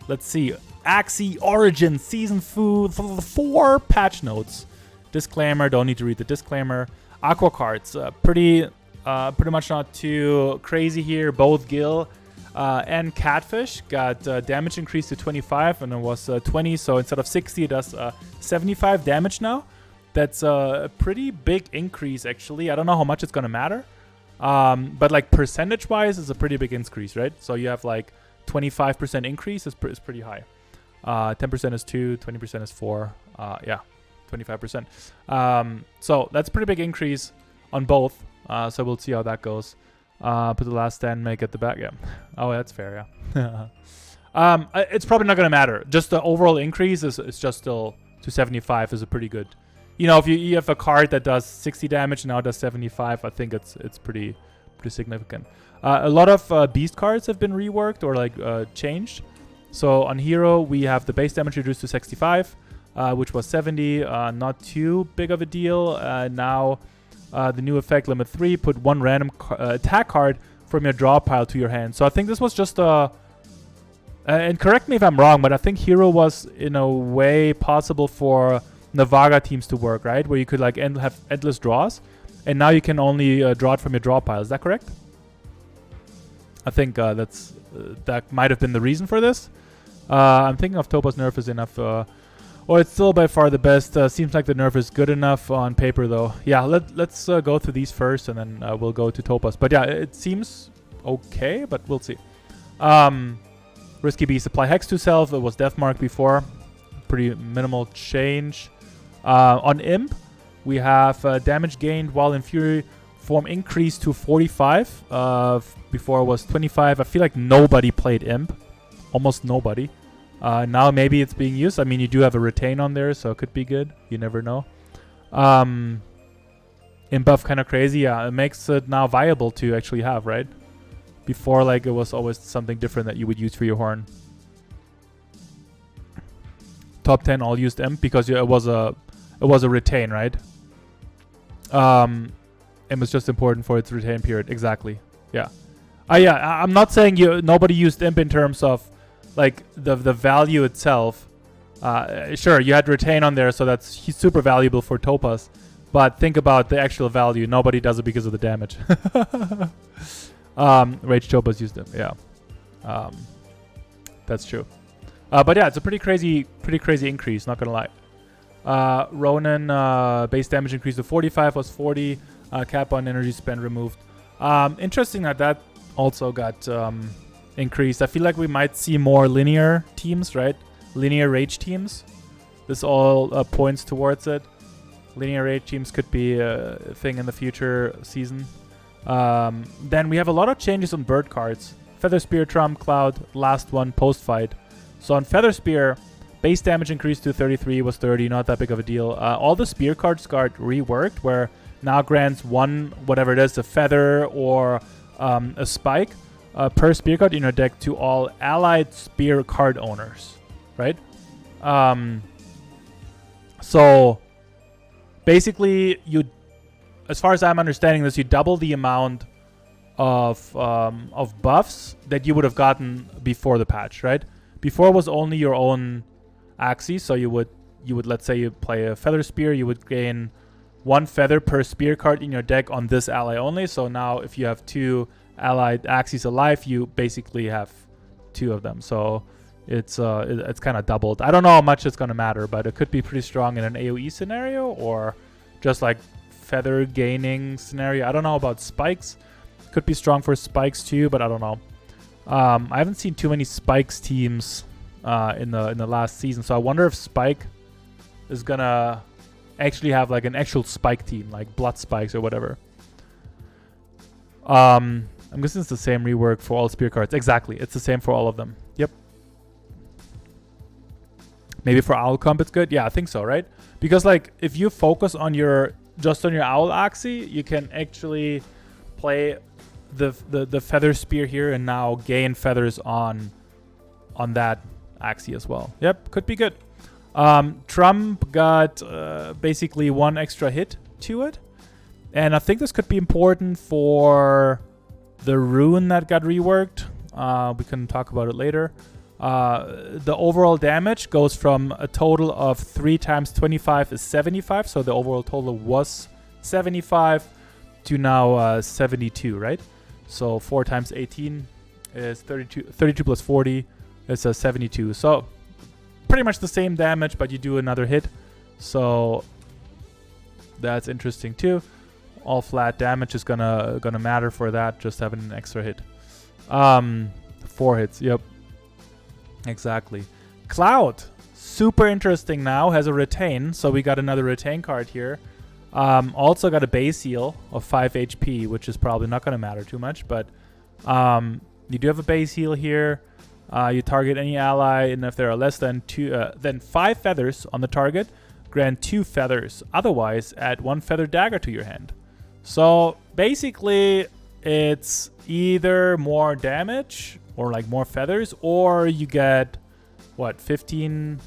Let's see. Axie Origin Season 4 patch notes. Disclaimer, don't need to read the disclaimer. Aqua Cards, pretty much not too crazy here. Both Gill and Catfish got damage increased to 25, and it was 20, so instead of 60 it does 75 damage now. That's a pretty big increase, actually. I don't know how much it's gonna matter, but like percentage wise it's a pretty big increase, right? So you have like 25% increase is pretty high. 10% is 2, 20% is 4, yeah, 25%. So that's a pretty big increase on both, so we'll see how that goes. Put the last stand, make at the back. Yeah. Oh, that's fair. Yeah. It's probably not gonna matter. Just the overall increase is just still to 75 is a pretty good. You know, if you have a card that does 60 damage now it does 75, I think it's pretty significant. A lot of beast cards have been reworked or like changed. So on Hero we have the base damage reduced to 65, which was 70. Not too big of a deal. Now. The new effect, limit 3, put one random attack card from your draw pile to your hand. So I think this was just and correct me if I'm wrong, but I think Hero was in a way possible for Navaga teams to work, right? Where you could like have endless draws, and now you can only draw it from your draw pile. Is that correct? I think that might have been the reason for this. I'm thinking of Topaz nerf is enough. Or it's still by far the best. Seems like the nerf is good enough on paper, though. Yeah, let's go through these first, and then we'll go to Topaz. But yeah, it seems okay, but we'll see. Risky Beast, apply Hex to self. It was Deathmark before. Pretty minimal change. On Imp, we have damage gained while in Fury form increased to 45. Before it was 25. I feel like nobody played Imp. Almost nobody. Now maybe it's being used. I mean, you do have a retain on there, so it could be good. You never know. In buff kind of crazy. Yeah, it makes it now viable to actually have, right? Before, like, it was always something different that you would use for your horn. Top 10 all used Imp because it was a retain, right? Imp was just important for its retain period. Exactly. Yeah. Yeah. I'm not saying nobody used Imp in terms of like the value itself. Sure, you had retain on there, so that's super valuable for Topaz. But think about the actual value. Nobody does it because of the damage. Rage Topaz used it. Yeah, that's true. But yeah, it's a pretty crazy increase. Not gonna lie. Ronin base damage increase to 45 was 40. Cap on energy spend removed. Interesting that also got increased. I feel like we might see more linear teams, right? Linear rage teams. This all points towards it. Linear rage teams could be a thing in the future season. Then we have a lot of changes on bird cards. Feather Spear, Trump, Cloud, last one, post-fight. So on Feather Spear, base damage increased to 33, was 30, not that big of a deal. All the Spear cards got reworked, where now grants one, whatever it is, a feather or a spike, per spear card in your deck to all allied spear card owners, right? So basically, as far as I'm understanding this, you double the amount of buffs that you would have gotten before the patch, right? Before it was only your own axes, so you would let's say you play a feather spear, you would gain one feather per spear card in your deck on this ally only. So now if you have 2 allied axes alive, you basically have 2 of them. So it's kind of doubled. I don't know how much it's gonna matter, but it could be pretty strong in an AoE scenario or just like feather gaining scenario. I don't know about spikes. Could be strong for spikes too, but I don't know. I haven't seen too many spikes teams in the last season, so I wonder if Spike is gonna actually have like an actual spike team, like blood spikes or whatever. I'm guessing it's the same rework for all spear cards. Exactly, it's the same for all of them. Yep. Maybe for Owl Comp it's good. Yeah, I think so, right? Because like if you focus on just on your Owl Axie, you can actually play the feather spear here and now gain feathers on that Axie as well. Yep, could be good. Trump got basically 1 extra hit to it, and I think this could be important for the rune that got reworked. We can talk about it later. the overall damage goes from a total of 3 times 25 is 75. So the overall total was 75 to now 72, right? So 4 times 18 is 32. 32 plus 40 is 72. So pretty much the same damage, but you do another hit. So that's interesting too. All flat damage is gonna matter for that. Just having an extra hit. 4 hits. Yep. Exactly. Cloud. Super interesting now. Has a retain. So we got another retain card here. Also got a base heal of 5 HP, which is probably not going to matter too much. But you do have a base heal here. You target any ally, and if there are less than 5 feathers on the target, grant 2 feathers. Otherwise, add 1 feather dagger to your hand. So basically, it's either more damage or like more feathers, or you get what 15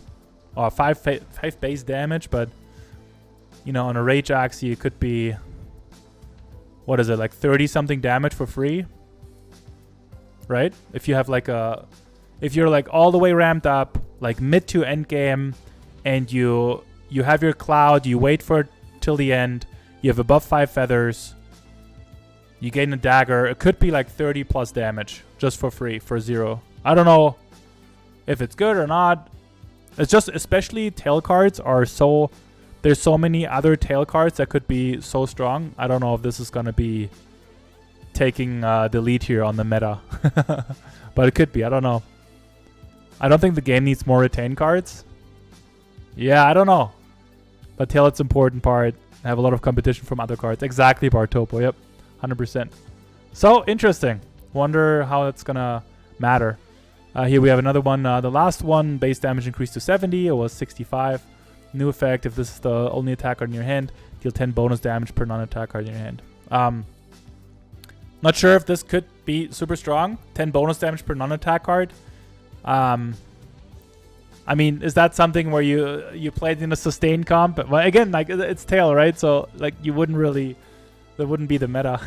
or 5 base damage. But you know, on a rage axe, it could be, what is it, like 30 something damage for free, right? If you have like if you're like all the way ramped up, like mid to end game, and you have your cloud, you wait for it till the end, you have above 5 feathers, you gain a dagger, it could be like 30 plus damage just for free for 0. I don't know if it's good or not. It's just, especially tail cards are so, there's so many other tail cards that could be so strong. I don't know if this is going to be taking the lead here on the meta. But it could be. I don't know. I don't think the game needs more retain cards. Yeah, I don't know. But tail, it's important part. I have a lot of competition from other cards. Exactly, Bartopo. Yep, 100%. So, interesting. Wonder how it's going to matter. Here we have another one. The last one, base damage increased to 70. It was 65. New effect, if this is the only attack card in your hand, deal 10 bonus damage per non-attack card in your hand. Not sure if this could be super strong. 10 bonus damage per non-attack card. I mean, is that something where you played in a sustained comp? Well, again, like, it's tail, right? So like you wouldn't really, that wouldn't be the meta.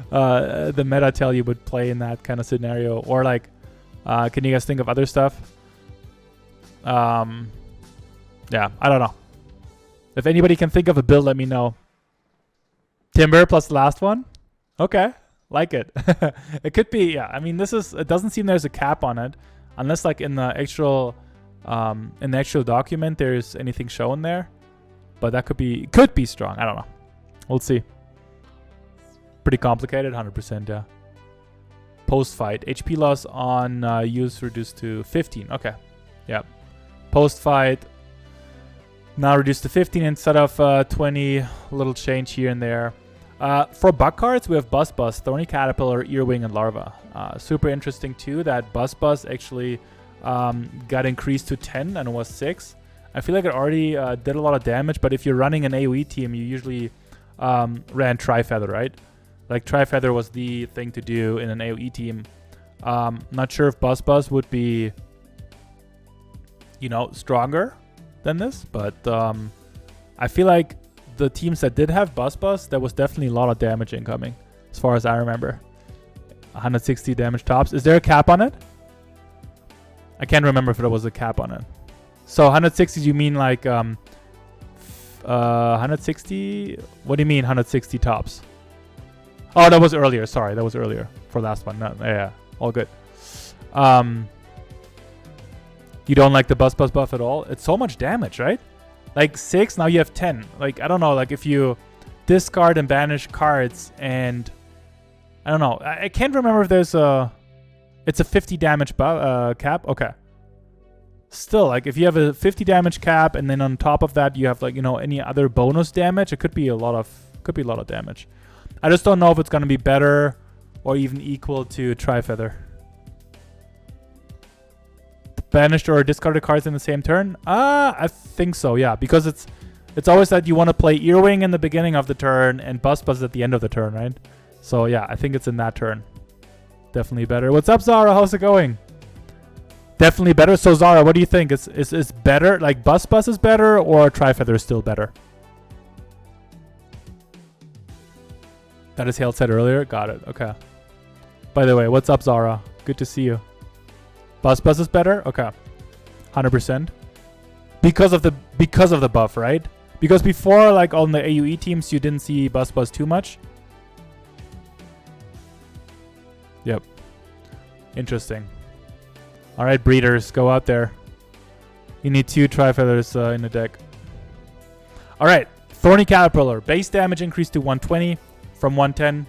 The meta tail you would play in that kind of scenario. Or like, can you guys think of other stuff? Yeah, I don't know. If anybody can think of a build, let me know. Timber plus the last one? Okay, like it. It could be, yeah. I mean, it doesn't seem there's a cap on it. Unless like in the actual document there's anything shown there. But that could be strong. I don't know. We'll see. Pretty complicated, 100%, yeah. Post-fight. HP loss on use reduced to 15. Okay, yeah. Post-fight. Now reduced to 15 instead of 20. Little change here and there. For bug cards, we have Buzz, Thorny Caterpillar, Earwing, and Larva. Super interesting too that Buzz actually got increased to 10 and it was 6. I feel like it already did a lot of damage, but if you're running an AoE team, you usually ran Tri-Feather, right? Like Tri-Feather was the thing to do in an AoE team. Not sure if Buzz would be, you know, stronger than this, but I feel like the teams that did have Buzz, there was definitely a lot of damage incoming, as far as I remember. 160 damage tops. Is there a cap on it? I can't remember if there was a cap on it. So 160, you mean like 160? What do you mean 160 tops? Oh, that was earlier. Sorry, that was earlier for last one. No, yeah, all good. You don't like the Buzz buff at all? It's so much damage, right? Like 6, now you have 10. Like, I don't know, like if you discard and banish cards and... I don't know. I can't remember if there's a... It's a 50 damage cap? Okay. Still, like if you have a 50 damage cap and then on top of that you have like, you know, any other bonus damage, it could be a lot of damage. I just don't know if it's going to be better or even equal to Tri-Feather. Banished or discarded cards in the same turn? I think so, yeah. Because it's always that you want to play Earwing in the beginning of the turn and Buzz at the end of the turn, right? So yeah, I think it's in that turn. Definitely better. What's up, Zara? How's it going? Definitely better. So Zara, what do you think? Is better? Like Buzz is better or Tri-Feather is still better? That is Hale said earlier. Got it. Okay. By the way, what's up, Zara? Good to see you. Buzz is better? Okay. 100%. Because of the buff, right? Because before, like on the AoE teams, you didn't see Buzz too much. Yep. Interesting. Alright, breeders, go out there. You need 2 Tri-Feathers in the deck. Alright, Thorny Caterpillar. Base damage increased to 120 from 110.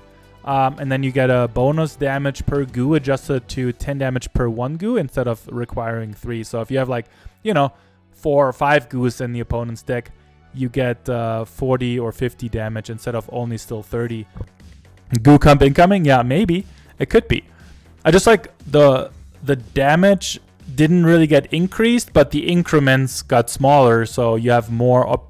And then you get a bonus damage per goo adjusted to 10 damage per 1 goo instead of requiring 3. So if you have like, you know, 4 or 5 goos in the opponent's deck, you get 40 or 50 damage instead of only still 30. Goo comp incoming? Yeah, maybe. It could be. I just like the damage didn't really get increased, but the increments got smaller, so you have more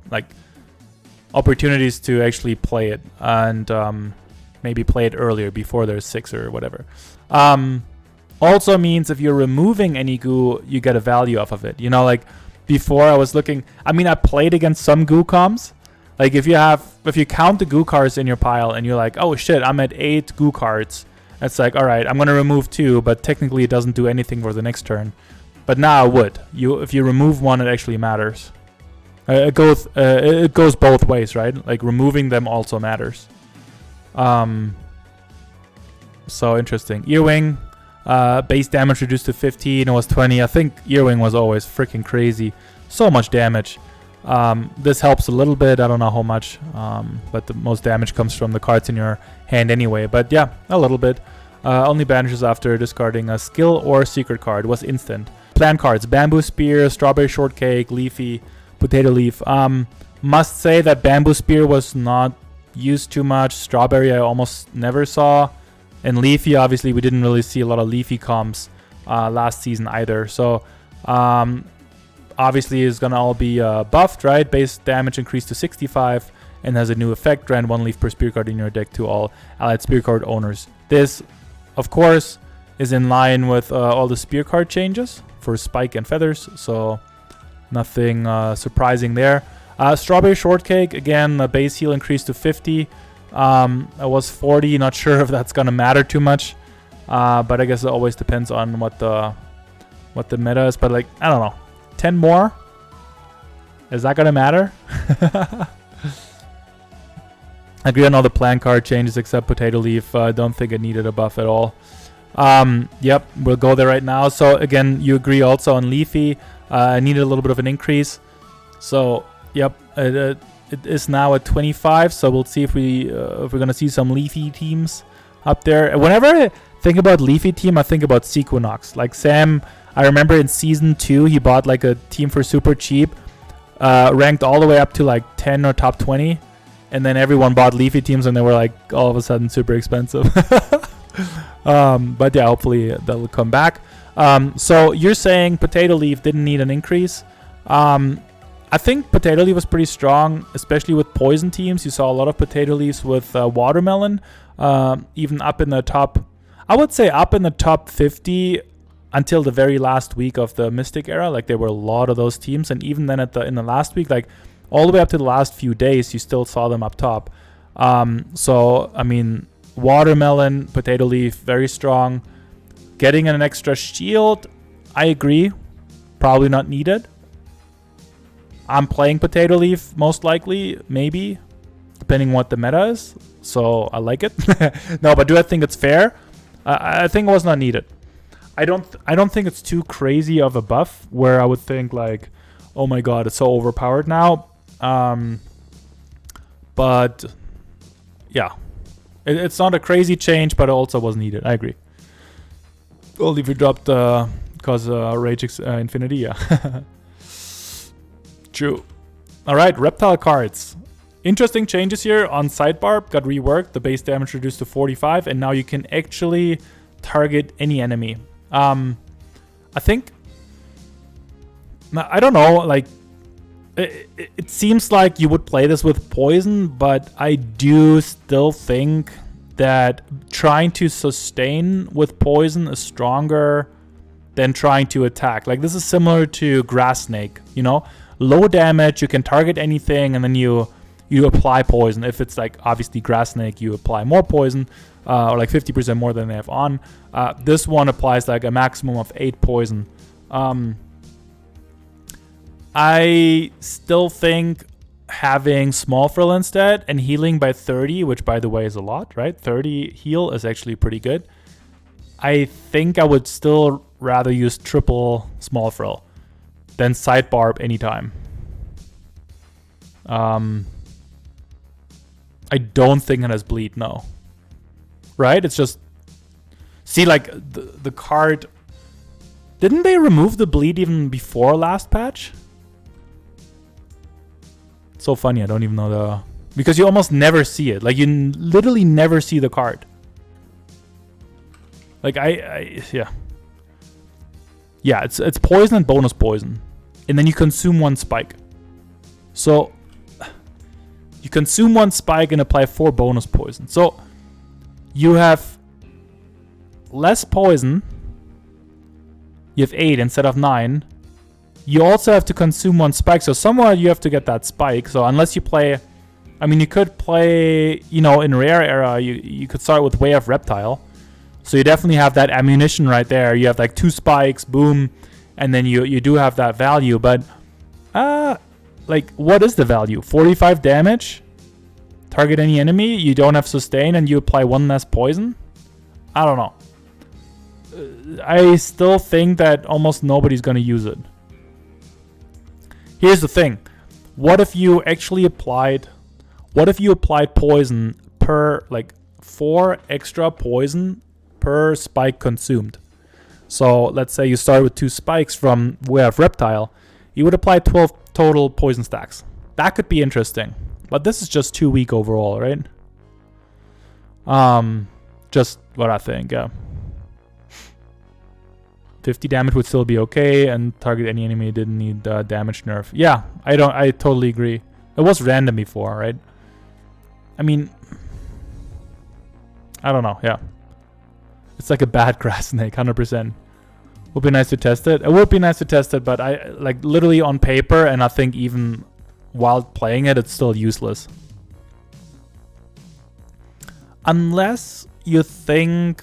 opportunities to actually play it and maybe play it earlier before there's 6 or whatever. Also means if you're removing any goo, you get a value off of it. You know, like before I was looking, I mean, I played against some goo comps. Like if you count the goo cards in your pile and you're like, oh shit, I'm at 8 goo cards. It's like, all right, I'm gonna remove 2, but technically it doesn't do anything for the next turn. But now it would. If you remove 1, it actually matters. It goes both ways, right? Like removing them also matters. So interesting. Earwing, base damage reduced to 15. It was 20. I think Earwing was always freaking crazy. So much damage. This helps a little bit. I don't know how much, but the most damage comes from the cards in your hand anyway. But yeah, a little bit. Only banishes after discarding a skill or secret card. Was instant. Plan cards: Bamboo Spear, Strawberry Shortcake, Leafy, Potato Leaf. Must say that Bamboo Spear was not used too much. Strawberry I almost never saw. And Leafy, obviously, we didn't really see a lot of Leafy comps last season either. So obviously it's gonna all be buffed, right? Base damage increased to 65 and has a new effect: grant 1 leaf per spear card in your deck to all allied spear card owners. This, of course, is in line with all the spear card changes for Spike and Feathers, so nothing surprising there. Strawberry Shortcake, again, the base heal increased to 50. It was 40, not sure if that's gonna matter too much, but I guess it always depends on what the meta is. But like, I don't know, 10 more, is that gonna matter? I agree on all the plan card changes except Potato Leaf. I don't think it needed a buff at all. Yep, we'll go there right now. So again, you agree also on Leafy. I needed a little bit of an increase. So yep, it is now at 25. So we'll see if we're gonna see some Leafy teams up there. Whenever I think about Leafy team, I think about Sequinox. Like Sam, I remember in season 2 he bought like a team for super cheap, ranked all the way up to like 10 or top 20, and then everyone bought Leafy teams and they were like all of a sudden super expensive. But yeah, hopefully that'll come back. So you're saying Potato Leaf didn't need an increase. I think Potato Leaf was pretty strong, especially with poison teams. You saw a lot of Potato Leaves with Watermelon, even up in the top, I would say up in the top 50 until the very last week of the Mystic era. Like there were a lot of those teams, and even then in the last week, like all the way up to the last few days, you still saw them up top. So I mean, Watermelon, Potato Leaf, very strong. Getting an extra shield, I agree, probably not needed. I'm playing Potato Leaf most likely, maybe, depending what the meta is. So I like it. No, but do I think it's fair? I think it was not needed. I don't think it's too crazy of a buff where I would think like, oh my god, it's so overpowered now. But yeah, it's not a crazy change, but it also was needed. I agree. Only if you dropped because Rage Infinity, yeah. True. All right, Reptile Cards. Interesting changes here on sidebar. Got reworked. The base damage reduced to 45, and now you can actually target any enemy. I think, I don't know, like it seems like you would play this with poison, but I do still think that trying to sustain with poison is stronger than trying to attack. Like this is similar to Grass Snake, you know, low damage, you can target anything, and then you apply poison. If it's like obviously Grass Snake, you apply more poison. or like 50% more than they have on. This one applies like a maximum of 8 poison. I still think having Small Frill instead and healing by 30, which by the way is a lot, right? 30 heal is actually pretty good. I think I would still rather use triple Small Frill than Side Barb anytime. I don't think it has bleed, no. Right? It's just... See, like, the card... Didn't they remove the bleed even before last patch? It's so funny, I don't even know the... Because you almost never see it. Like, you literally never see the card. Like, yeah. Yeah, it's poison and bonus poison. And then you consume 1 spike. So... You consume 1 spike and apply 4 bonus poison. So, you have less poison. You have 8 instead of 9. You also have to consume 1 spike. So, somewhere you have to get that spike. So, unless you play... I mean, you could play... You know, in Rare Era, you could start with Way of Reptile. So, you definitely have that ammunition right there. You have like 2 spikes, boom. And then you do have that value. But... like, what is the value? 45 damage? Target any enemy? You don't have sustain and you apply 1 less poison? I don't know. I still think that almost nobody's going to use it. Here's the thing. What if you actually applied... What if you applied poison per, like, 4 extra poison per spike consumed? So, let's say you start with 2 spikes from Way of Reptile. You would apply 12 total poison stacks. That could be interesting. But this is just too weak overall, right? Just what I think, yeah. 50 damage would still be okay, and target any enemy didn't need damage nerf. Yeah, I totally agree. It was random before, right? I mean, I don't know, yeah. It's like a bad grass snake, 100%. Would be nice to test it. It would be nice to test it, but I like literally on paper, and I think even while playing it, it's still useless. Unless you think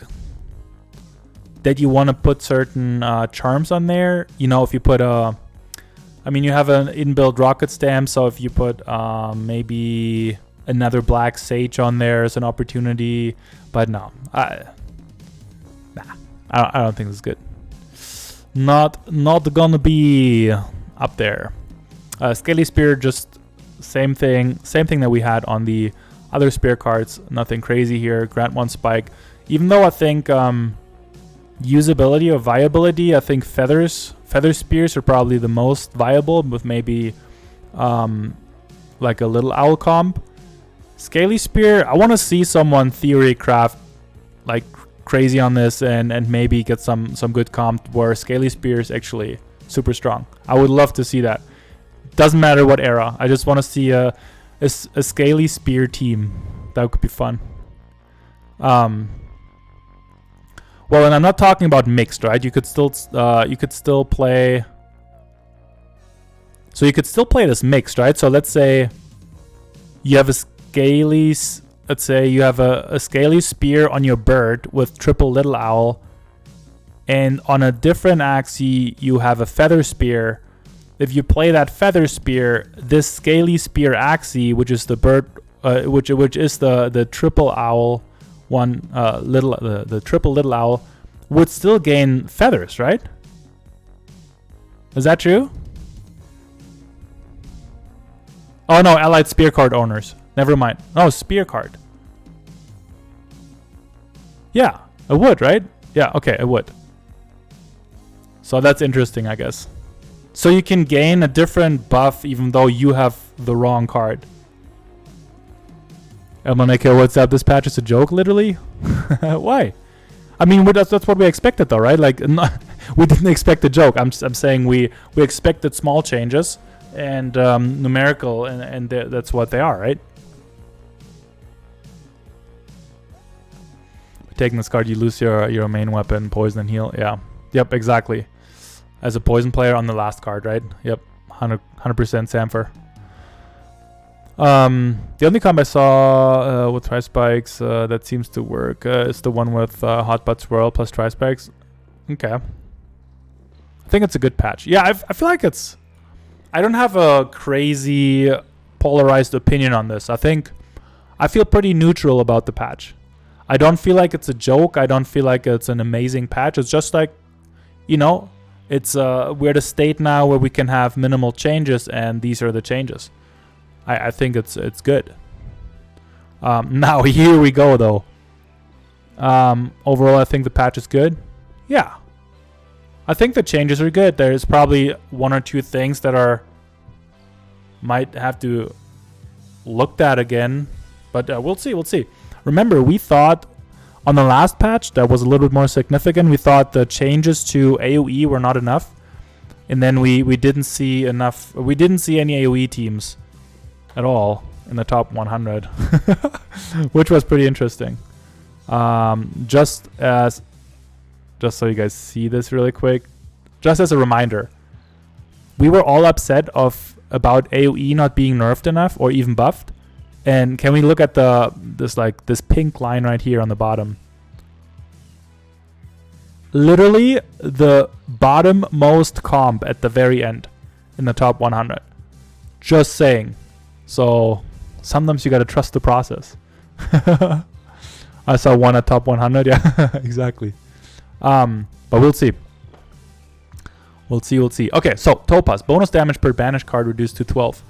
that you want to put certain charms on there. You know, if you put a... I mean, you have an inbuilt rocket stamp, so if you put maybe another black sage on there as an opportunity. But no. I don't think this is good. Not gonna be up there. Scaly Spear, just same thing that we had on the other spear cards. Nothing crazy here. Grant 1 spike. Even though I think usability or viability, I think feather spears are probably the most viable, with maybe like a little owl comp. Scaly Spear, I want to see someone theory craft like crazy on this and maybe get some good comp where Scaly Spear is actually super strong. I would love to see that. Doesn't matter what era. I just want to see a Scaly Spear team. That could be fun. Well, and I'm not talking about mixed, right? You could still play. So you could still play this mixed, right? So let's say you have a Scaly. Let's say you have a Scaly Spear on your bird with triple Little Owl, and on a different axis you have a Feather Spear. If you play that Feather Spear, this Scaly Spear axis, which is the bird, which is the triple owl one, the triple Little Owl, would still gain feathers, right? Is that true? Oh no, allied spear card owners. Never mind. Oh, spear card. Yeah, it would, right? Yeah, okay, it would. So that's interesting, I guess. So you can gain a different buff even though you have the wrong card. Elmoneke, what's up? This patch is a joke, literally? Why? I mean, that's what we expected though, right? Like, we didn't expect a joke. I'm saying we expected small changes and numerical, and that's what they are, right? Taking this card, you lose your main weapon, poison and heal. Yeah. Yep, exactly. As a poison player on the last card, right? Yep. 100% Samfer. The only comp I saw with Tri-Spikes that seems to work is the one with Hot Butt Swirl plus Tri-Spikes. Okay. I think it's a good patch. Yeah, I feel like it's... I don't have a crazy polarized opinion on this. I feel pretty neutral about the patch. I don't feel like it's a joke. I don't feel like it's an amazing patch. It's just like, you know, it's we're at a state now where we can have minimal changes, and these are the changes. I think it's good. Now here we go though. Overall, I think the patch is good. Yeah, I think the changes are good. There's probably one or two things that might have to looked at again, but we'll see. We'll see. Remember, we thought on the last patch that was a little bit more significant. We thought the changes to AOE were not enough, and then we didn't see enough. We didn't see any AOE teams at all in the top 100, which was pretty interesting. Just so you guys see this really quick, just as a reminder, we were all upset about AOE not being nerfed enough or even buffed. And can we look at this pink line right here on the bottom? Literally the bottom most comp at the very end in the top 100. Just saying. So sometimes you gotta trust the process. I saw one at top 100. Yeah, exactly. But we'll see. We'll see. Okay, so Topaz, bonus damage per banished card reduced to 12.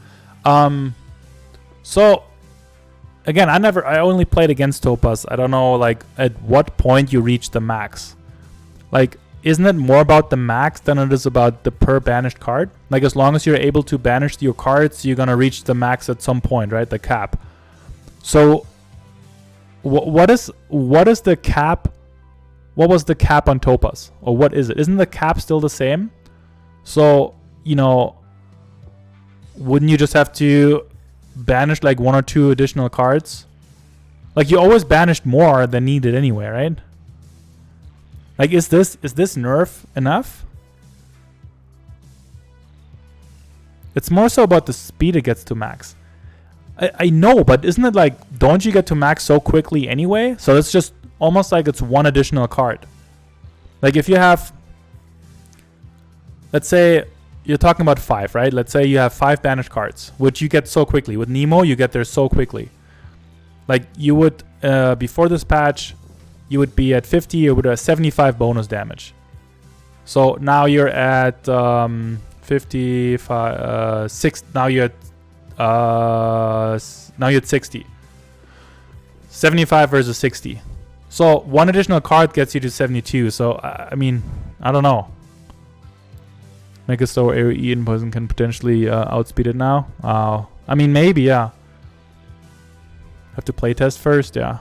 So again, I only played against Topaz. I don't know, like, at what point you reach the max. Like, isn't it more about the max than it is about the per banished card? Like, as long as you're able to banish your cards, you're gonna reach the max at some point, right? The cap. So what is the cap? What was the cap on Topaz? Or what is it? Isn't the cap still the same? So, you know, wouldn't you just have to banish like one or two additional cards? Like, you always banished more than needed anyway, right? Like, is this nerf enough? It's more so about the speed it gets to max. I know, but isn't it like, don't you get to max so quickly anyway? So it's just almost like it's one additional card. Like, if you have, let's say you're talking about 5, right? Let's say you have 5 banished cards, which you get so quickly. With Nemo, you get there so quickly. Like, you would, before this patch, you would be at 50, you would have 75 bonus damage. So now you're at 55, 6. Now you're at 60. 75 versus 60. So one additional card gets you to 72. So I mean, I don't know. Megasaur AoE in person can potentially outspeed it now. I mean, maybe, yeah. Have to playtest first, yeah.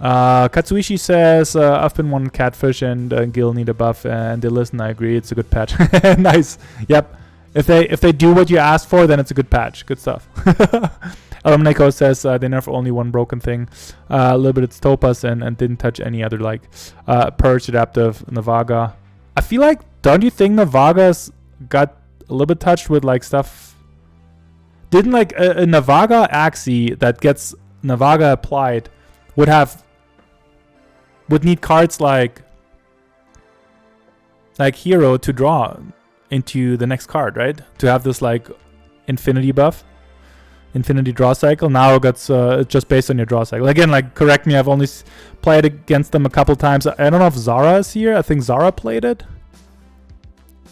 Katsuishi says, I've been one catfish and Gil need a buff, and they listen. I agree, it's a good patch. Nice. Yep. If they do what you asked for, then it's a good patch. Good stuff. Alumnico says they nerf only one broken thing. A little bit it's Topaz and didn't touch any other, like Purge, Adaptive, Navaga. I feel like, don't you think Navaga's got a little bit touched with like stuff? Didn't like a Navaga Axie that gets Navaga applied would need cards like Hero to draw into the next card, right? To have this like infinity buff, infinity draw cycle. Now it gets just based on your draw cycle. Again, like, correct me, I've only played against them a couple times. I don't know if Zara is here. I think Zara played it.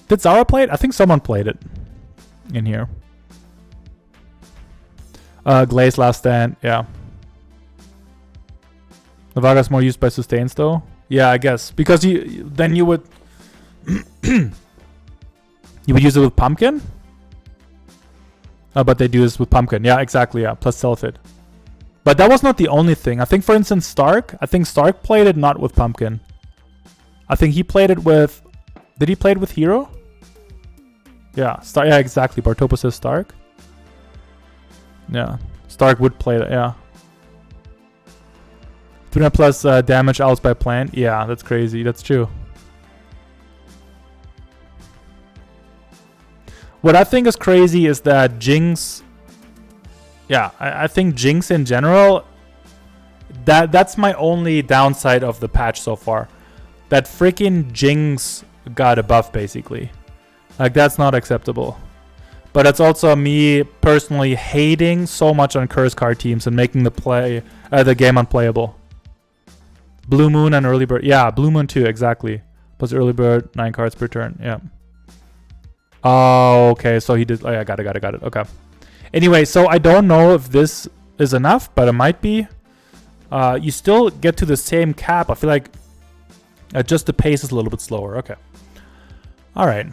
Did Zara play it? I think someone played it in here. Glaze Last Stand, yeah. Navaga's more used by sustains though. Yeah, I guess because you would you would use it with Pumpkin. But they do this with Pumpkin. Yeah, exactly. Yeah, plus Self-Hit. But that was not the only thing. I think, for instance, Stark played it not with Pumpkin. I think he played it with. Did he play it with Hero? Yeah, Yeah, exactly. Bartopa says Stark. Yeah, Stark would play that. Yeah. 300 plus damage owls by plant. Yeah, that's crazy. That's true. What I think is crazy is that Jinx yeah, I think Jinx in general, that's my only downside of the patch so far. That freaking Jinx got a buff, basically. Like, that's not acceptable. But it's also me personally hating so much on curse card teams and making the game unplayable. Blue Moon and Early Bird. Yeah, Blue Moon too, exactly. Plus Early Bird, 9 cards per turn. Yeah. Oh, okay. So he did. Oh, yeah, got it. Okay. Anyway, so I don't know if this is enough, but it might be. You still get to the same cap. I feel like just the pace is a little bit slower. Okay. All right.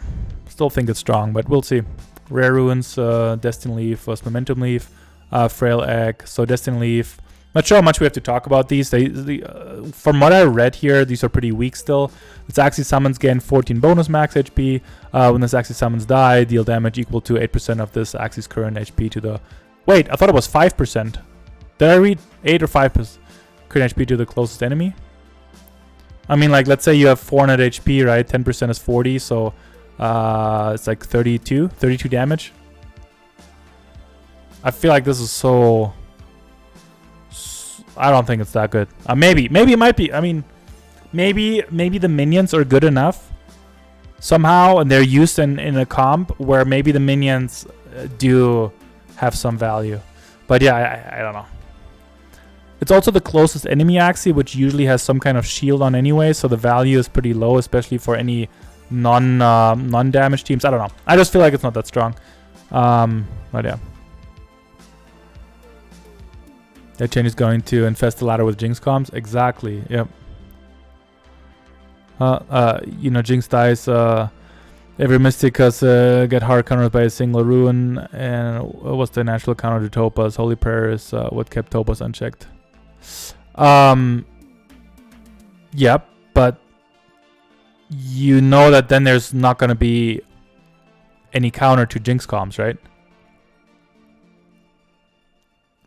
Still think it's strong, but we'll see. Rare Ruins, Destiny Leaf, first Momentum Leaf, Frail Egg. So Destiny Leaf. Not sure how much we have to talk about these. From what I read here, these are pretty weak still. Its Axie Summons gain 14 bonus max HP. When this Axie Summons die, deal damage equal to 8% of this Axie's current HP to the... Wait, I thought it was 5%. Did I read 8 or 5% current HP to the closest enemy? I mean, like, let's say you have 400 HP, right? 10% is 40, so it's like 32 damage. I feel like this is so... I don't think it's that good. Maybe it might be. I mean, maybe the minions are good enough somehow, and they're used in a comp where maybe the minions do have some value. But yeah, I don't know. It's also the closest enemy Axie, which usually has some kind of shield on anyway, so the value is pretty low, especially for any non-damage teams. I don't know. I just feel like it's not that strong. But yeah. That chain is going to infest the ladder with Jinx comms. Exactly. Yep. You know, Jinx dies. Every Mystic has get hard countered by a single Ruin. And what's the natural counter to Topaz? Holy Prayer is what kept Topaz unchecked. Yep, but you know that then there's not going to be any counter to Jinx comms, right?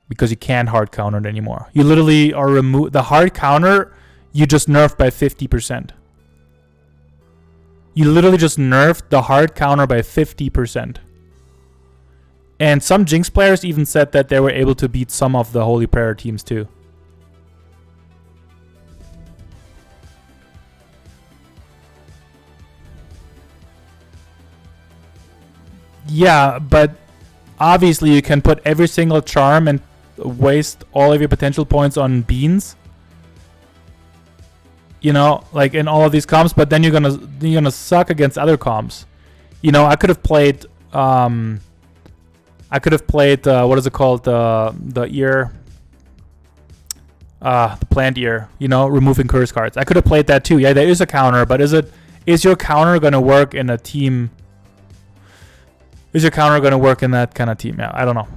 Because you can't hard counter it anymore. You literally are the hard counter, you just nerfed by 50%. You literally just nerfed the hard counter by 50%. And some Jinx players even said that they were able to beat some of the Holy Prayer teams too. Yeah, but obviously you can put every single charm and waste all of your potential points on beans, you know, like in all of these comps, but then you're gonna suck against other comps. You know, I could have played what is it called, the ear, the plant ear, you know, removing curse cards. I could have played that too. Yeah, there is a counter, but is your counter gonna work in a team? Is your counter gonna work in that kind of team? Yeah, I don't know.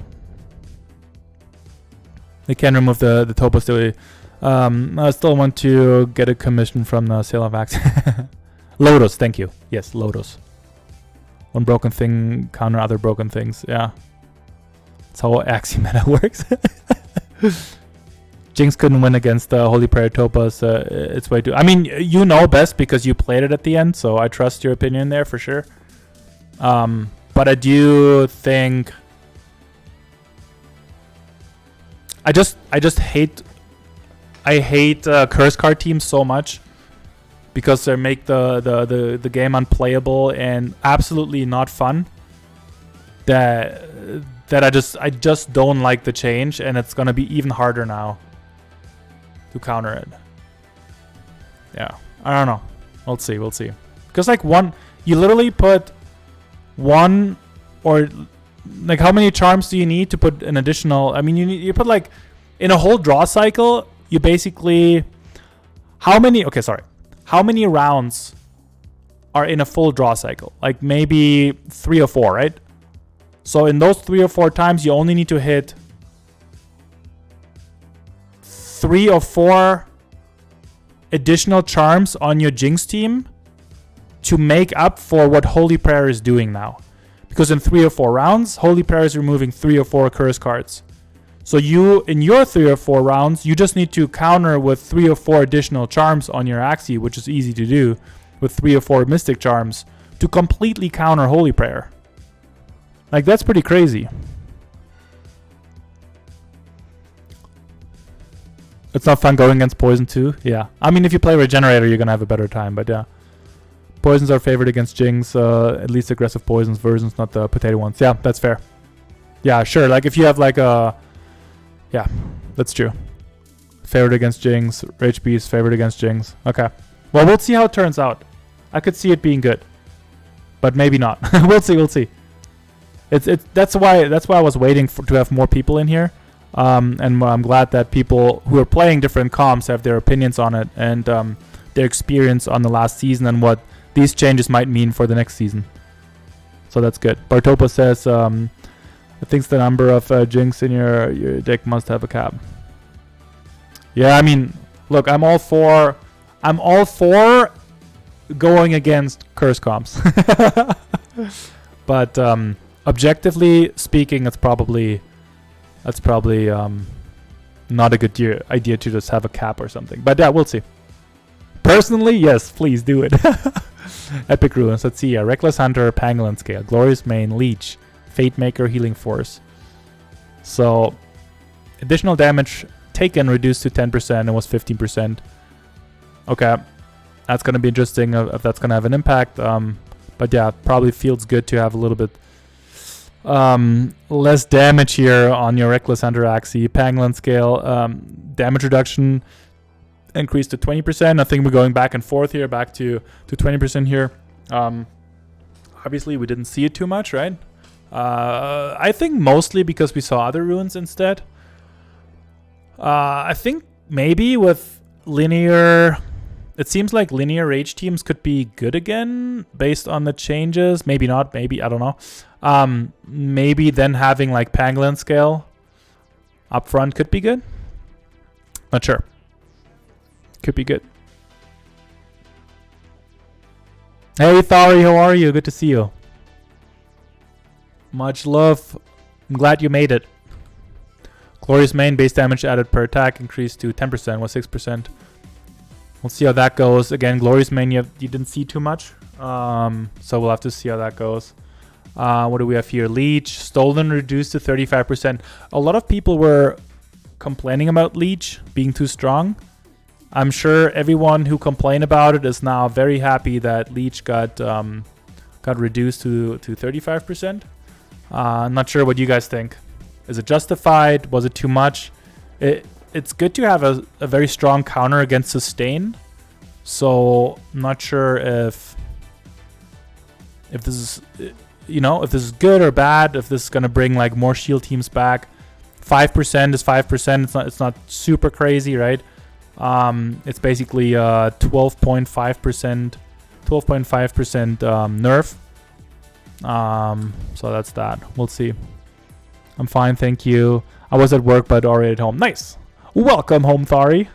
They can remove the Topaz still. I still want to get a commission from the sale of Axe. Lotus, thank you. Yes, Lotus. One broken thing counter other broken things. Yeah. That's how Axie meta works. Jinx couldn't win against the Holy Prayer Topaz. It's way too... I mean, you know best because you played it at the end, so I trust your opinion there for sure. But I do think... I just hate curse card teams so much because they make the game unplayable and absolutely not fun. That I just don't like the change, and it's gonna be even harder now to counter it. Yeah, I don't know. We'll see. Because like you literally put one or. Like, how many charms do you need to put an additional... I mean, you put, like... In a whole draw cycle, you basically... How many rounds are in a full draw cycle? Like, maybe 3 or 4, right? So, in those 3 or 4 times, you only need to hit 3 or 4 additional charms on your Jinx team to make up for what Holy Prayer is doing now. Because in 3 or 4 rounds, Holy Prayer is removing 3 or 4 curse cards. So in your 3 or 4 rounds, you just need to counter with 3 or 4 additional charms on your Axie, which is easy to do with 3 or 4 Mystic charms to completely counter Holy Prayer. Like, that's pretty crazy. It's not fun going against poison too. Yeah. I mean, if you play Regenerator, you're gonna have a better time. But yeah. Poisons are favored against Jinx. At least aggressive poisons versions, not the potato ones. Yeah, that's fair. Yeah, sure. Like if you have like a... Yeah, that's true. Favored against Jinx. Rage Beast favored against Jinx. Okay. Well, we'll see how it turns out. I could see it being good. But maybe not. We'll see, we'll see. That's why I was waiting to have more people in here. And I'm glad that people who are playing different comps have their opinions on it and their experience on the last season and what these changes might mean for the next season. So that's good. Bartopa says, I think the number of Jinx in your deck must have a cap. Yeah, I mean, look, I'm all for going against curse comps. But objectively speaking, that's probably not a good idea to just have a cap or something. But yeah, we'll see. Personally, yes, please do it. Epic Ruins. Let's see here. Reckless Hunter, Pangolin Scale, Glorious Mane, Leech, Fate Maker, Healing Force. So, additional damage taken reduced to 10%. It was 15%. Okay. That's going to be interesting if that's going to have an impact. But yeah, probably feels good to have a little bit less damage here on your Reckless Hunter Axie. Pangolin Scale, damage reduction increased to 20%. I think we're going back and forth here, back to 20% here. Obviously, we didn't see it too much, right? I think mostly because we saw other runes instead. I think maybe with linear... It seems like linear rage teams could be good again based on the changes. Maybe not. Maybe. I don't know. Maybe then having like Pangolin Scale up front could be good. Not sure. Could be good. Hey, Thari, how are you? Good to see you. Much love. I'm glad you made it. Glorious Mane base damage added per attack increased to 10%, was 6%. We'll see how that goes. Again, Glorious Mane, you didn't see too much. So we'll have to see how that goes. What do we have here? Leech. Stolen reduced to 35%. A lot of people were complaining about Leech being too strong. I'm sure everyone who complained about it is now very happy that Leech got reduced to 35%. I'm not sure what you guys think. Is it justified? Was it too much? It's good to have a very strong counter against sustain. So I'm not sure if this is, if this is good or bad. If this is gonna bring like more shield teams back. 5% is 5%. It's not super crazy, right? It's basically 12.5%, 12.5% nerf. So that's that. We'll see. I'm fine, thank you. I was at work, but already at home. Nice. Welcome home, Thari.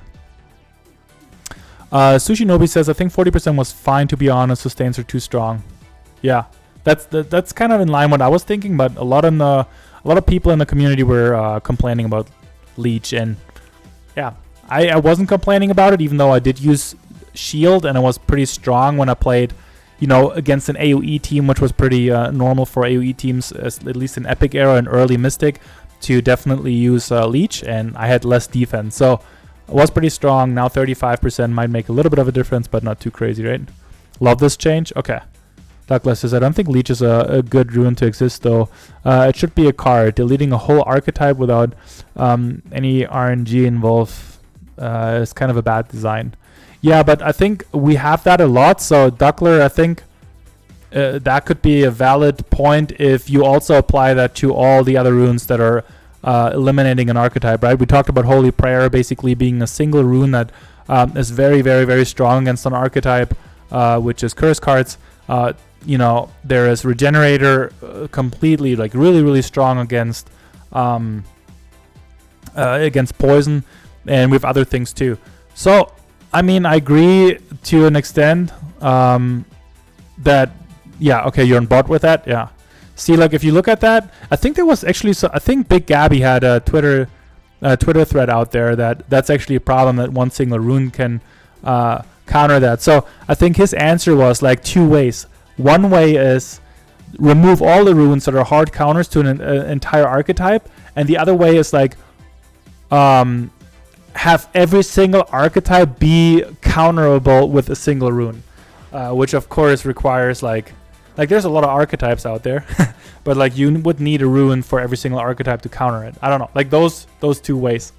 Sushi Nobi says, I think 40% was fine, to be honest. Sustains are too strong. Yeah, that's kind of in line with what I was thinking, but a lot of people in the community were complaining about Leech, and yeah, I wasn't complaining about it, even though I did use Shield, and it was pretty strong when I played, against an AoE team, which was pretty normal for AoE teams, at least in Epic era and early Mystic, to definitely use Leech, and I had less defense. So it was pretty strong. Now 35% might make a little bit of a difference, but not too crazy, right? Love this change. Okay. Douglas says, I don't think Leech is a good rune to exist, though. It should be a card. Deleting a whole archetype without any RNG involved is kind of a bad design. Yeah, but I think we have that a lot. So, Duckler, I think that could be a valid point if you also apply that to all the other runes that are eliminating an archetype, right? We talked about Holy Prayer basically being a single rune that is very, very, very strong against an archetype, which is Curse Cards. There is Regenerator, completely, like, really, really strong against poison, and we have other things too. So, I mean, I agree to an extent that, yeah, okay, you're on board with that, yeah. See, like, if you look at that, I think there was actually, I think Big Gabby had a Twitter thread out there that's actually a problem, that one single rune can counter that. So I think his answer was like two ways. One way is remove all the runes that are hard counters to an entire archetype, and the other way is like have have every single archetype be counterable with a single rune, which of course requires like there's a lot of archetypes out there, but like you would need a rune for every single archetype to counter it. I don't know, like those two ways.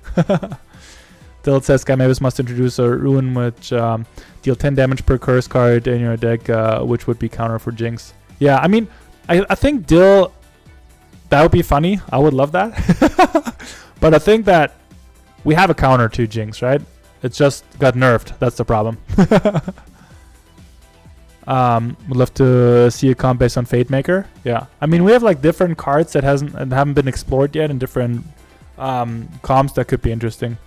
Dill says Sky Mavis must introduce a rune which deal 10 damage per curse card in your deck, which would be counter for Jinx. Yeah, I mean, I think Dill, that would be funny. I would love that. But I think that we have a counter to Jinx, right? It's just got nerfed. That's the problem. Would love to see a comp based on Fate Maker. Yeah, I mean, we have like different cards that haven't been explored yet, and different comps that could be interesting.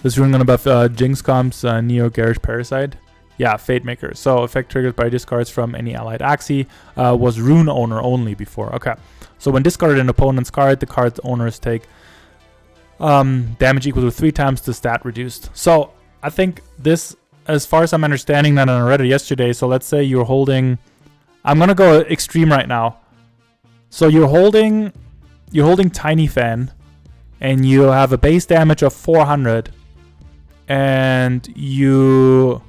This rune gonna buff Jinx comps, Neo, Garish, Parasite. Yeah, Fate Maker. So effect triggered by discards from any allied Axii was rune owner only before. Okay, so when discarded an opponent's card, the card's owners take damage equal to 3 times the stat reduced. So I think this, as far as I'm understanding that, I read it yesterday. So let's say you're holding, I'm gonna go extreme right now. So you're holding Tiny Fan, and you have a base damage of 400, and you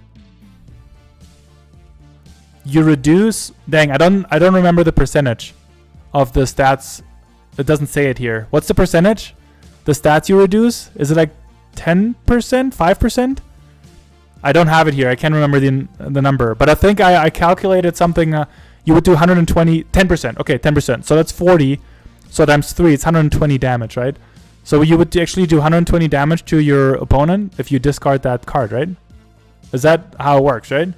reduce. Dang, I don't remember the percentage of the stats. It doesn't say it here. What's the percentage? The stats you reduce? Is it like 10%, 5%? I don't have it here. I can't remember the number, but I think I calculated something. You would do 120, 10%. Okay, 10%. So that's 40. So times 3, it's 120 damage, right? So you would actually do 120 damage to your opponent if you discard that card, right? Is that how it works, right?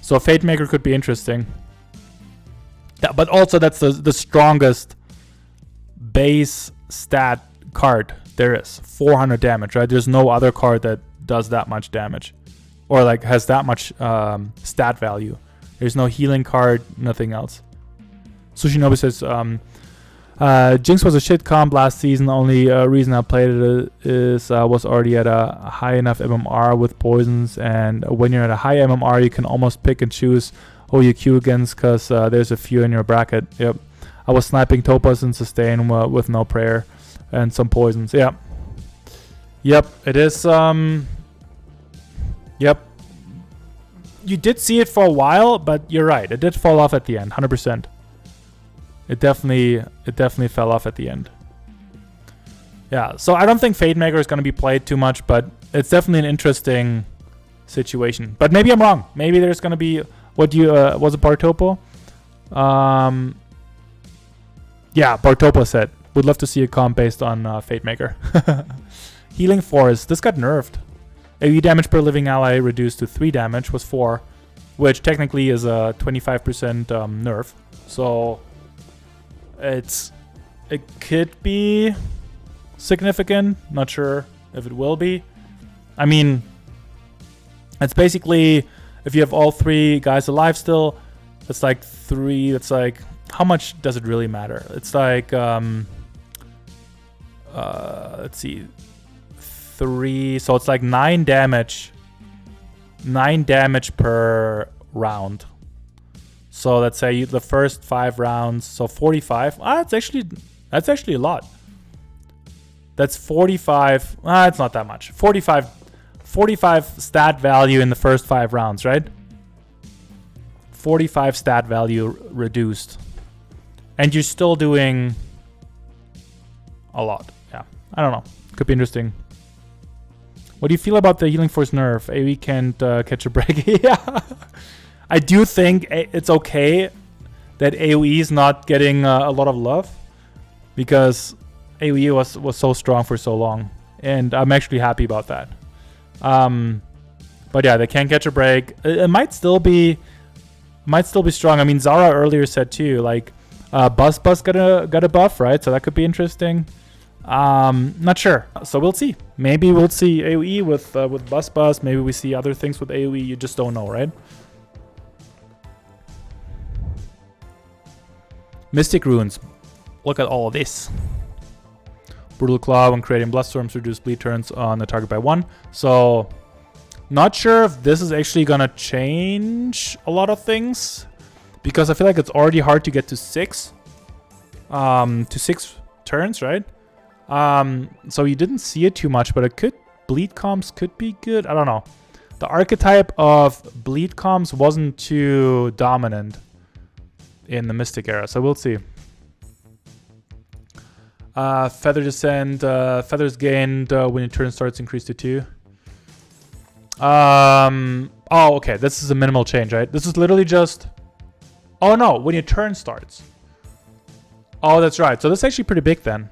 So Fate Maker could be interesting. Yeah, but also that's the strongest base stat card there is. 400 damage, right? There's no other card that does that much damage, or like has that much stat value. There's no healing card, nothing else. Sushinobu says, Jinx was a shit comp last season. The only reason I played it is was already at a high enough MMR with poisons, and when you're at a high MMR, you can almost pick and choose who you queue against, because there's a few in your bracket. Yep, I was sniping Topaz and sustain with no prayer and some poisons. Yeah. Yep, it is. Yep. You did see it for a while, but you're right. It did fall off at the end, 100%. It definitely fell off at the end. Yeah, so I don't think Fate Maker is going to be played too much, but it's definitely an interesting situation. But maybe I'm wrong. Maybe there's going to be, what you was it Bartopo? Yeah, Bartopo said, would love to see a comp based on Fate Maker. Healing Forest, this got nerfed. AoE damage per living ally reduced to 3 damage, was 4, which technically is a 25% nerf. So it could be significant. Not sure if it will be. I mean, it's basically, if you have all 3 guys alive still, it's like 3. It's like, how much does it really matter? It's like, let's see, 3. So it's like 9 damage. 9 damage per round. So let's say the first 5 rounds, so 45. That's actually a lot. That's 45. It's not that much. 45 stat value in the first 5 rounds, right? 45 stat value reduced, and you're still doing a lot. Yeah, I don't know. Could be interesting. What do you feel about the Healing Force nerf? AoE can't catch a break. Yeah. I do think it's okay that AoE is not getting a lot of love, because AoE was so strong for so long, and I'm actually happy about that. But yeah, they can't catch a break. It might still be strong. I mean, Zara earlier said too, like Buzz got a buff, right? So that could be interesting. Not sure. So we'll see. Maybe we'll see AoE with Buzz. Maybe we see other things with AoE. You just don't know, right? Mystic Runes. Look at all of this. Brutal Claw, when creating Bloodstorms, reduce bleed turns on the target by 1. So, not sure if this is actually going to change a lot of things, because I feel like it's already hard to get to 6. To 6 turns, right? So you didn't see it too much, but it could... Bleed comms could be good. I don't know. The archetype of bleed comms wasn't too dominant in the Mystic era, so we'll see. Feather Descent. Feathers gained when your turn starts increased to 2. Oh, okay. This is a minimal change, right? This is literally just... Oh, no. When your turn starts. Oh, that's right. So this is actually pretty big then.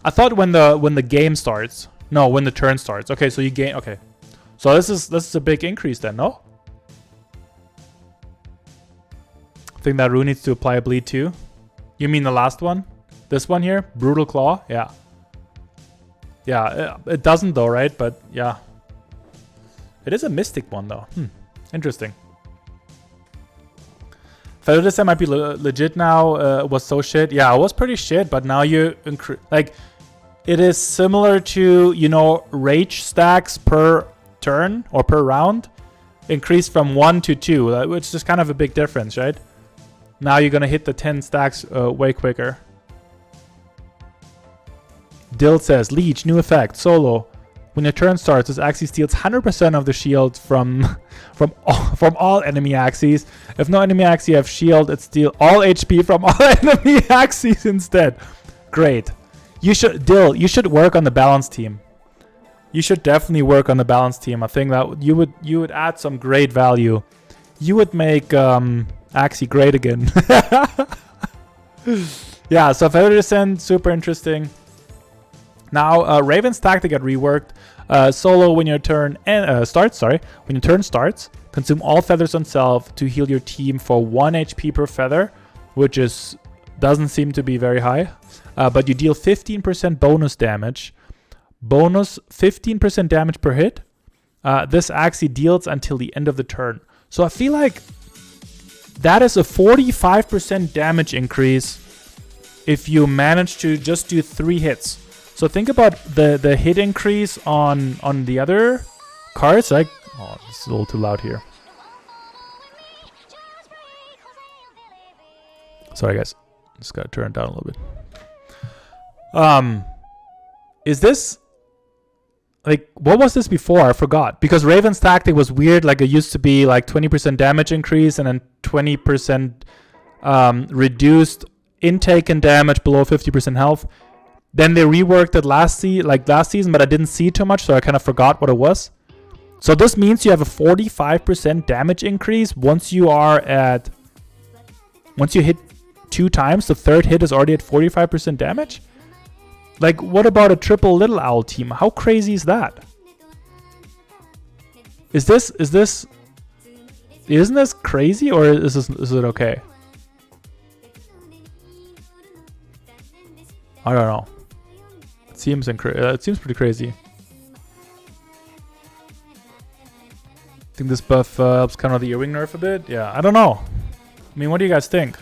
I thought when the game starts. No, when the turn starts. Okay, so you gain... Okay. So this is a big increase then, no? I think that rune needs to apply a bleed too. You mean the last one? This one here? Brutal Claw? Yeah. Yeah, it doesn't though, right? But yeah. It is a mystic one though. Interesting. Feather Descent might be legit now. It was so shit. Yeah, it was pretty shit, but now you... Like, it is similar to, you know, rage stacks per turn or per round. Increased from 1 to 2, which is kind of a big difference, right? Now you're going to hit the 10 stacks way quicker. Dill says, Leech, new effect, solo. When your turn starts, this axis steals 100% of the shield from all enemy axes. If no enemy axis have shield, it steals all HP from all enemy axes instead. Great. You should work on the balance team. You should definitely work on the balance team. I think that you would add some great value. You would make Axie great again. Yeah, so Feather Descent, super interesting. Now, Raven's tactic got reworked. Solo when your turn starts. When your turn starts, consume all feathers on self to heal your team for 1 HP per feather, which doesn't seem to be very high. But you deal 15% bonus damage. Bonus 15% damage per hit. This actually deals until the end of the turn. So I feel like that is a 45% damage increase if you manage to just do 3 hits. So think about the hit increase on the other cards. Like, oh, this is a little too loud here. Sorry, guys. Just gotta turn it down a little bit. Is this like, what was this before? I forgot, because Raven's tactic was weird. Like, it used to be like 20% damage increase and then 20% reduced intake and damage below 50% health. Then they reworked it last season, but I didn't see too much, so I kind of forgot what it was. So this means you have a 45% damage increase once you hit 2 times. The third hit is already at 45% damage. Like, what about a triple Little Owl team? How crazy is that? Isn't this crazy, or is it okay? I don't know. It seems pretty crazy. I think this buff helps counter the earwing nerf a bit. Yeah, I don't know. I mean, what do you guys think?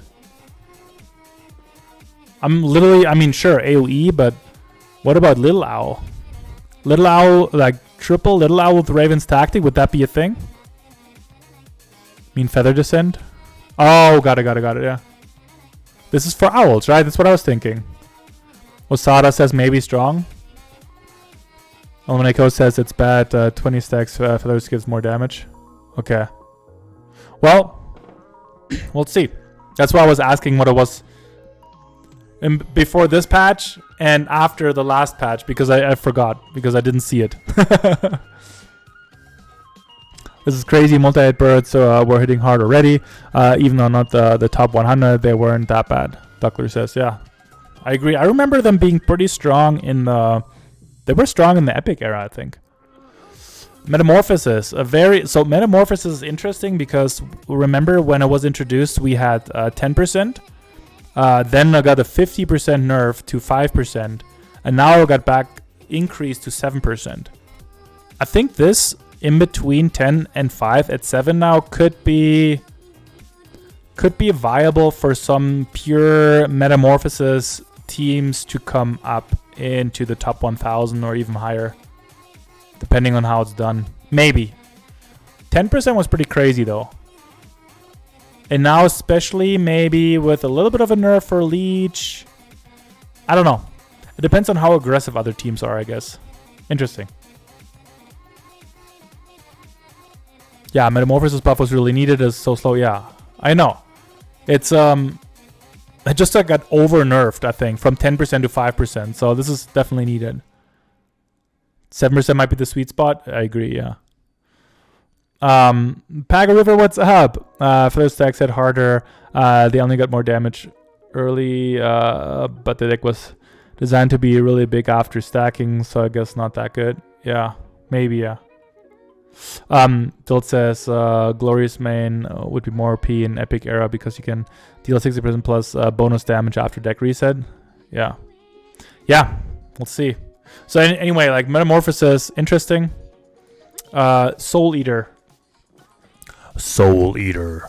I mean, sure, AoE, but what about Little Owl? Little Owl, like triple Little Owl with Raven's tactic, would that be a thing? I mean, Feather Descent? Oh, got it, yeah. This is for owls, right? That's what I was thinking. Osada says maybe strong. Elmaneko says it's bad. 20 stacks feathers gives more damage. Okay. Well, we'll see. That's why I was asking what it was before this patch and after the last patch, because I forgot, because I didn't see it. This is crazy. Multi-hit birds were hitting hard already. Even though not the top 100, they weren't that bad. Duckler says, yeah. I agree. I remember them being pretty strong in the... They were strong in the Epic era, I think. Metamorphosis. So Metamorphosis is interesting because remember when it was introduced, we had 10%. Then I got a 50% nerf to 5%. And now I got back increased to 7%. I think this in between 10 and 5 at 7 now could be viable for some pure Metamorphosis teams to come up into the top 1000 or even higher, depending on how it's done. Maybe 10% was pretty crazy though, and now especially maybe with a little bit of a nerf for Leech, I don't know. It depends on how aggressive other teams are, I guess. Interesting. Yeah, Metamorphosis buff was really needed. It's so slow. Yeah, I know. It's it just got over nerfed, I think, from 10% to 5%. So this is definitely needed. 7% might be the sweet spot. I agree. Yeah. Paga River, what's up? Feather stacks hit harder. They only got more damage early, but the deck was designed to be really big after stacking, so I guess not that good. Yeah, maybe. Yeah. Tilt says Glorious Main would be more OP in Epic Era because you can deal 60% plus bonus damage after deck reset. Yeah. Yeah, we'll see. So anyway, like Metamorphosis, interesting. Soul Eater. Soul Eater.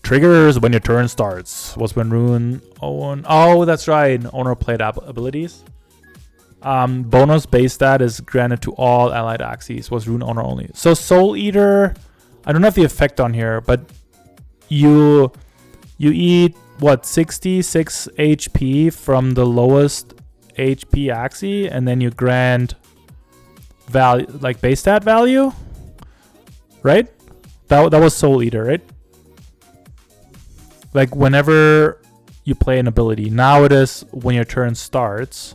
Triggers when your turn starts. Was when Rune own. Oh, that's right. Owner played abilities. Bonus base stat is granted to all allied axes. Was Rune owner only. So Soul Eater, I don't have the effect on here, but you eat what 66 HP from the lowest HP axis, and then you grant value like base stat value, right? That was Soul Eater, right? Like whenever you play an ability. Now it is when your turn starts.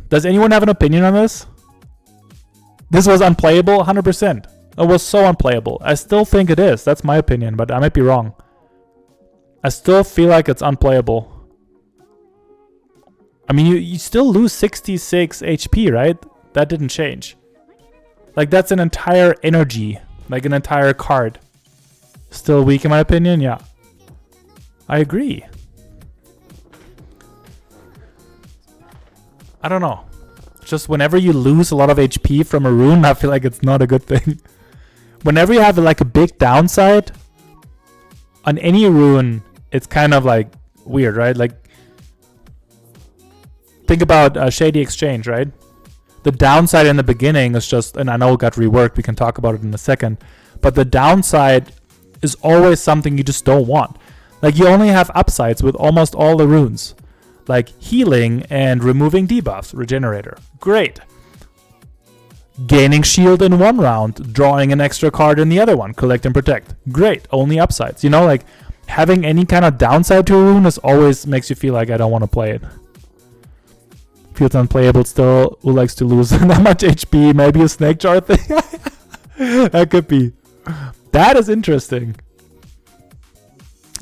Does anyone have an opinion on this? This was unplayable, 100%. It was so unplayable. I still think it is. That's my opinion, but I might be wrong. I still feel like it's unplayable. I mean, you still lose 66 HP, right? That didn't change. Like, that's an entire energy. Like, an entire card. Still weak, in my opinion? Yeah. I agree. I don't know. Just whenever you lose a lot of HP from a rune, I feel like it's not a good thing. Whenever you have like a big downside on any rune, it's kind of like weird, right? Like, think about Shady Exchange, right? The downside in the beginning is just, and I know it got reworked, we can talk about it in a second, but the downside is always something you just don't want. Like, you only have upsides with almost all the runes. Like healing and removing debuffs, regenerator. Great. Gaining shield in one round, drawing an extra card in the other one, collect and protect. Great, only upsides. You know, like having any kind of downside to a rune is always makes you feel like I don't want to play it. Feels unplayable still. Who likes to lose that much HP? Maybe a snake jar thing? That could be. That is interesting.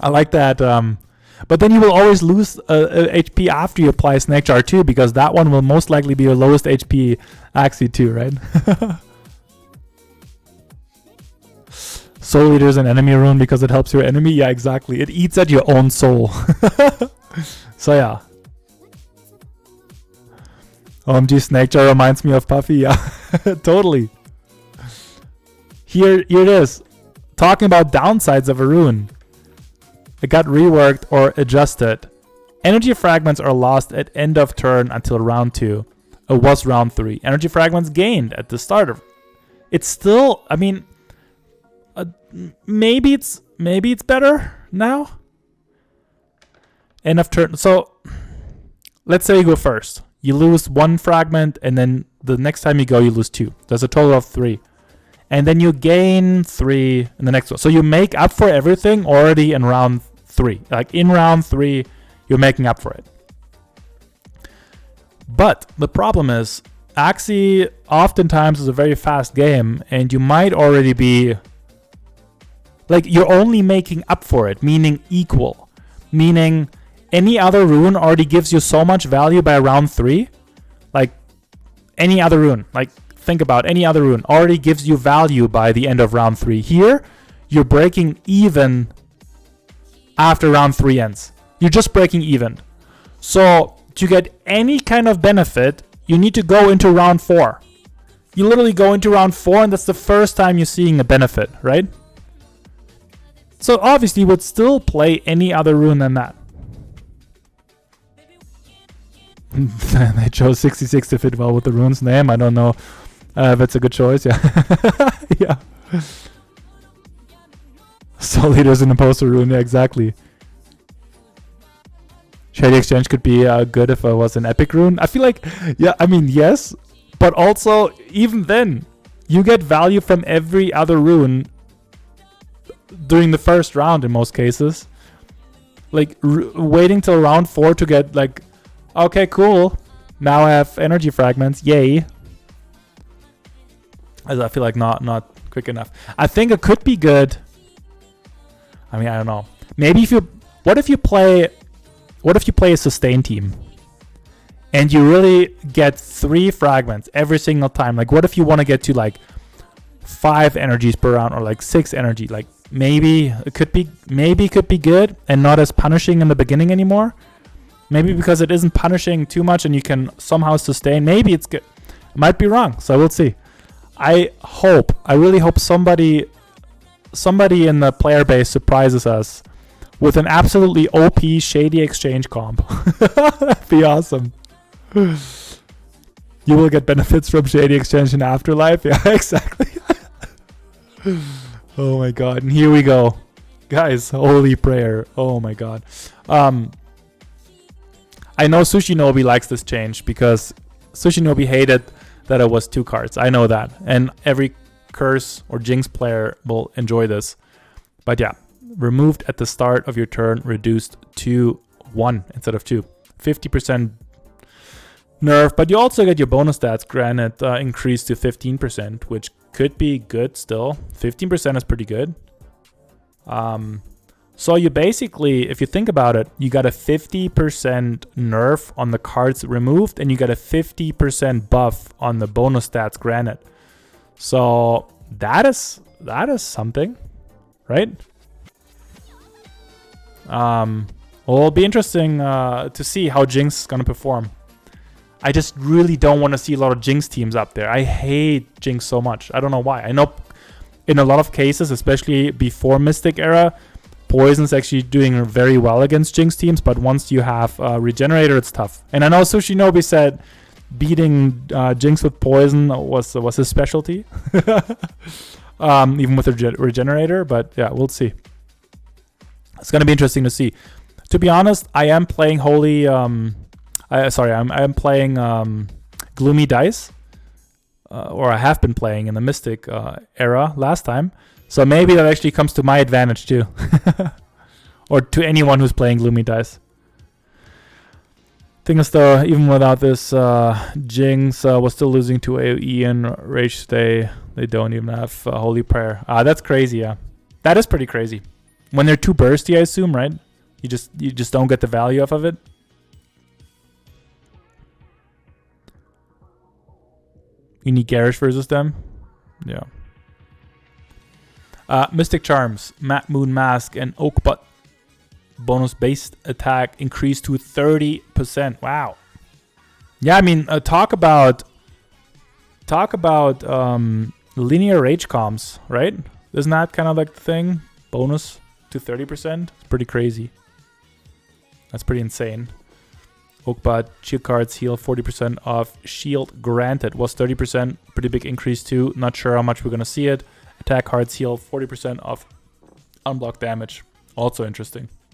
I like that. But then you will always lose HP after you apply Snake Jar too, because that one will most likely be your lowest HP Axie too, right? Soul Eater is an enemy rune because it helps your enemy. Yeah, exactly. It eats at your own soul. So yeah. OMG, Snake Jar reminds me of Puffy. Yeah, totally. Here it is. Talking about downsides of a rune. It got reworked or adjusted. Energy fragments are lost at end of turn until round 2. It was round 3. Energy fragments gained at the start of. It's still, I mean, maybe it's better now. End of turn. So let's say you go first. You lose 1 fragment, and then the next time you go, you lose 2. There's a total of 3. And then you gain 3 in the next one. So you make up for everything already in round 3. Like in round 3, you're making up for it. But the problem is, Axie oftentimes is a very fast game, and you might already be like, you're only making up for it, meaning equal. Meaning any other rune already gives you so much value by round 3. Like any other rune. Like, think about any other rune already gives you value by the end of round 3. Here, you're breaking even after round 3 ends. You're just breaking even. So to get any kind of benefit, you need to go into round 4. You literally go into round 4, and that's the first time you're seeing a benefit, right? So obviously you would still play any other rune than that. They chose 66 to fit well with the rune's name. I don't know. That's a good choice, yeah. Yeah. Soul Eater is an imposter rune, yeah, exactly. Shady Exchange could be good if it was an epic rune. I feel like, yeah, I mean, yes, but also even then, you get value from every other rune during the first round in most cases. Like waiting till round 4 to get like, okay, cool, now I have energy fragments, yay. I feel like not quick enough. I think it could be good. I mean, I don't know. Maybe what if you play a sustain team and you really get 3 fragments every single time? Like, what if you want to get to like 5 energies per round or like 6 energy? Like, maybe it could be good and not as punishing in the beginning anymore. Maybe because it isn't punishing too much and you can somehow sustain. Maybe it's good. I might be wrong, so we'll see. I really hope somebody in the player base surprises us with an absolutely OP Shady Exchange comp. That'd be awesome. You will get benefits from Shady Exchange in Afterlife. Yeah, exactly. Oh my god. And here we go. Guys, holy prayer. Oh my god. I know Sushinobi likes this change because Sushinobi hated that it was 2 cards. I know that. And every Curse or Jinx player will enjoy this. But yeah, removed at the start of your turn, reduced to 1 instead of 2. 50% nerf, but you also get your bonus stats granted increased to 15%, which could be good still. 15% is pretty good. So you basically, if you think about it, you got a 50% nerf on the cards removed, and you got a 50% buff on the bonus stats granted. So that is something, right? Well, it'll be interesting to see how Jinx is gonna perform. I just really don't want to see a lot of Jinx teams up there. I hate Jinx so much. I don't know why. I know in a lot of cases, especially before Mystic era, Poison's actually doing very well against Jinx teams, but once you have Regenerator, it's tough. And I know Sushinobi said beating Jinx with Poison was his specialty, even with Regenerator. But yeah, we'll see. It's gonna be interesting to see. To be honest, I am playing Holy. I'm playing Gloomy Dice, or I have been playing in the Mystic era last time. So maybe that actually comes to my advantage too. Or to anyone who's playing Gloomy Dice. Thing is though, even without this, Jinx was still losing to AoE and Rage Stay. They don't even have Holy Prayer. That's crazy, yeah. That is pretty crazy. When they're too bursty, I assume, right? You just don't get the value off of it. You need Garish versus them. Yeah. Mystic Charms, Moon Mask, and Oak Butt bonus based attack increased to 30%. Wow. Yeah, I mean, talk about linear rage comms, right? Isn't that kind of like the thing? Bonus to 30%. It's pretty crazy. That's pretty insane. Oak Butt, shield cards heal 40% of shield granted. Was 30%. Pretty big increase too. Not sure how much we're gonna see it. Attack cards heal 40% of unblocked damage. Also interesting.